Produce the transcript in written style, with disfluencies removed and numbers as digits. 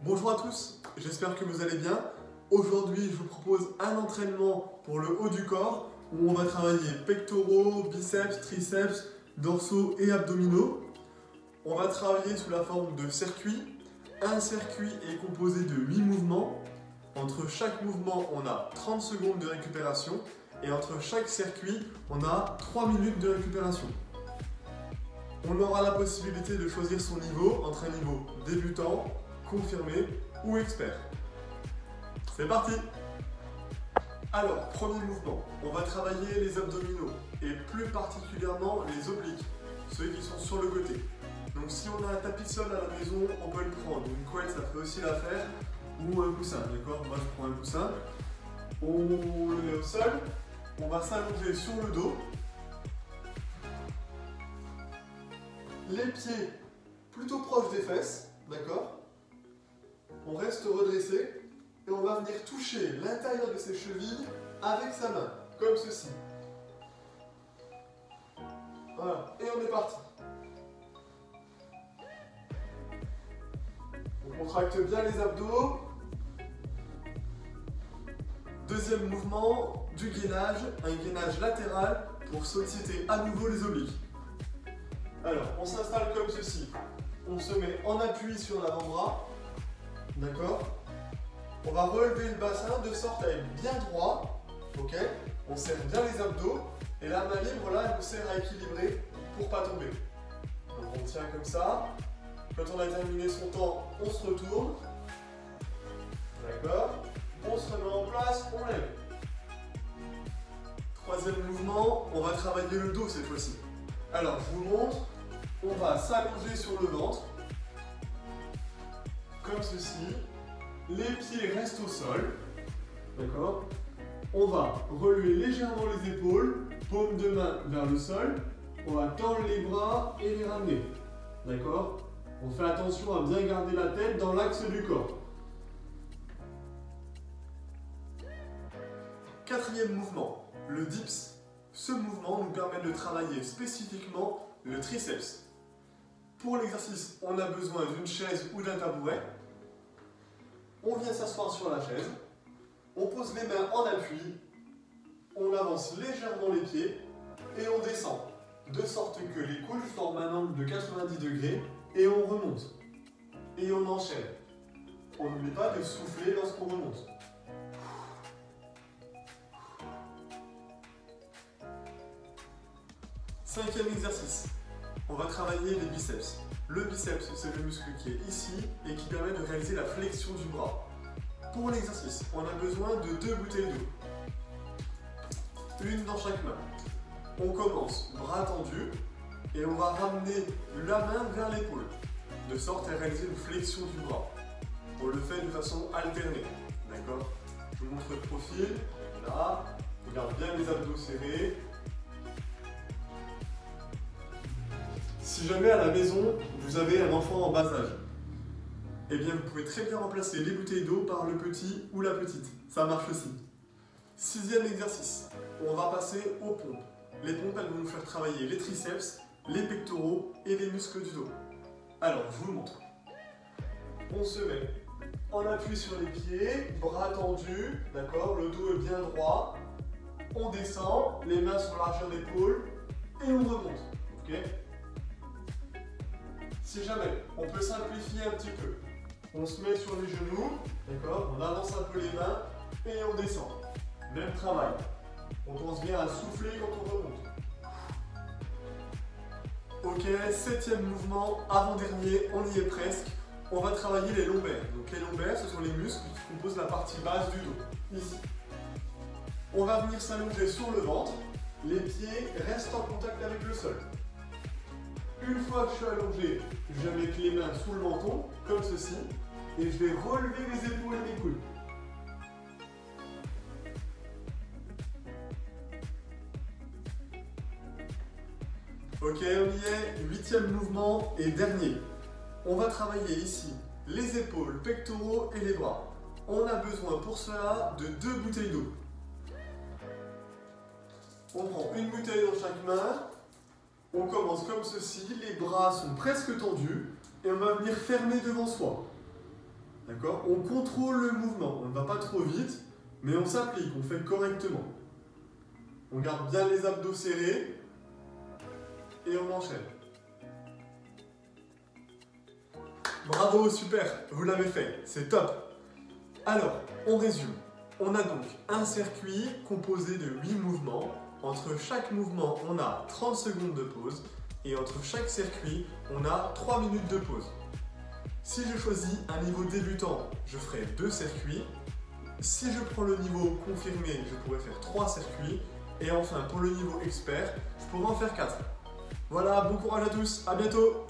Bonjour à tous, j'espère que vous allez bien. Aujourd'hui, je vous propose un entraînement pour le haut du corps où on va travailler pectoraux, biceps, triceps, dorsaux et abdominaux. On va travailler sous la forme de circuits. Un circuit est composé de 8 mouvements. Entre chaque mouvement, on a 30 secondes de récupération et entre chaque circuit, on a 3 minutes de récupération. On aura la possibilité de choisir son niveau entre un niveau débutant, confirmé ou expert. C'est parti! Alors, premier mouvement, on va travailler les abdominaux et plus particulièrement les obliques, ceux qui sont sur le côté. Donc si on a un tapis de sol à la maison, on peut le prendre. Une couette, ça peut aussi l'affaire, ou un coussin, d'accord? Moi je prends un coussin. On le met au sol, on va s'allonger sur le dos. Les pieds plutôt proches des fesses, d'accord? On reste redressé et on va venir toucher l'intérieur de ses chevilles avec sa main, comme ceci. Voilà, et on est parti. On contracte bien les abdos. Deuxième mouvement, du gainage, un gainage latéral pour solliciter à nouveau les obliques. Alors, on s'installe comme ceci. On se met en appui sur l'avant-bras. D'accord? On va relever le bassin de sorte à être bien droit. Ok? On serre bien les abdos. Et la main libre, là, elle nous sert à équilibrer pour ne pas tomber. Donc on tient comme ça. Quand on a terminé son temps, on se retourne. D'accord? On se remet en place, on lève. Troisième mouvement, on va travailler le dos cette fois-ci. Alors, je vous montre. On va s'allonger sur le ventre, comme ceci. Les pieds restent au sol, d'accord? On va relever légèrement les épaules, paume de main vers le sol. On va tendre les bras et les ramener, d'accord? On fait attention à bien garder la tête dans l'axe du corps. Quatrième mouvement, le dips. Ce mouvement nous permet de travailler spécifiquement le triceps. Pour l'exercice, on a besoin d'une chaise ou d'un tabouret. On vient s'asseoir sur la chaise. On pose les mains en appui. On avance légèrement les pieds et on descend. De sorte que les coudes forment un angle de 90 degrés et on remonte. Et on enchaîne. On n'oublie pas de souffler lorsqu'on remonte. Cinquième exercice. On va travailler les biceps. Le biceps, c'est le muscle qui est ici et qui permet de réaliser la flexion du bras. Pour l'exercice, on a besoin de 2 bouteilles d'eau. Une dans chaque main. On commence bras tendus et on va ramener la main vers l'épaule, de sorte à réaliser une flexion du bras. On le fait de façon alternée. D'accord? Je vous montre le profil. Là, on garde bien les abdos serrés. Si jamais à la maison, vous avez un enfant en bas âge, eh bien vous pouvez très bien remplacer les bouteilles d'eau par le petit ou la petite. Ça marche aussi. Sixième exercice, on va passer aux pompes. Les pompes, elles vont nous faire travailler les triceps, les pectoraux et les muscles du dos. Alors, je vous le montre. On se met en appui sur les pieds, bras tendus, d'accord, le dos est bien droit. On descend, les mains sur largeur d'épaule et on remonte. Ok? Si jamais, on peut simplifier un petit peu. On se met sur les genoux, d'accord? On avance un peu les mains et on descend. Même travail. On pense bien à souffler quand on remonte. Ok, septième mouvement, avant-dernier, on y est presque. On va travailler les lombaires. Donc les lombaires, ce sont les muscles qui composent la partie basse du dos, ici. On va venir s'allonger sur le ventre. Les pieds restent en contact avec le sol. Une fois que je suis allongé, je vais mettre les mains sous le menton, comme ceci, et je vais relever les épaules et les coudes. Ok, on y est, huitième mouvement et dernier. On va travailler ici les épaules, pectoraux et les bras. On a besoin pour cela de 2 bouteilles d'eau. On prend une bouteille dans chaque main. On commence comme ceci, les bras sont presque tendus et on va venir fermer devant soi. D'accord? On contrôle le mouvement, on ne va pas trop vite, mais on s'applique, on fait correctement. On garde bien les abdos serrés et on enchaîne. Bravo, super, vous l'avez fait, c'est top. Alors, on résume. On a donc un circuit composé de 8 mouvements. Entre chaque mouvement, on a 30 secondes de pause. Et entre chaque circuit, on a 3 minutes de pause. Si je choisis un niveau débutant, je ferai 2 circuits. Si je prends le niveau confirmé, je pourrais faire 3 circuits. Et enfin, pour le niveau expert, je pourrais en faire 4. Voilà, bon courage à tous, à bientôt!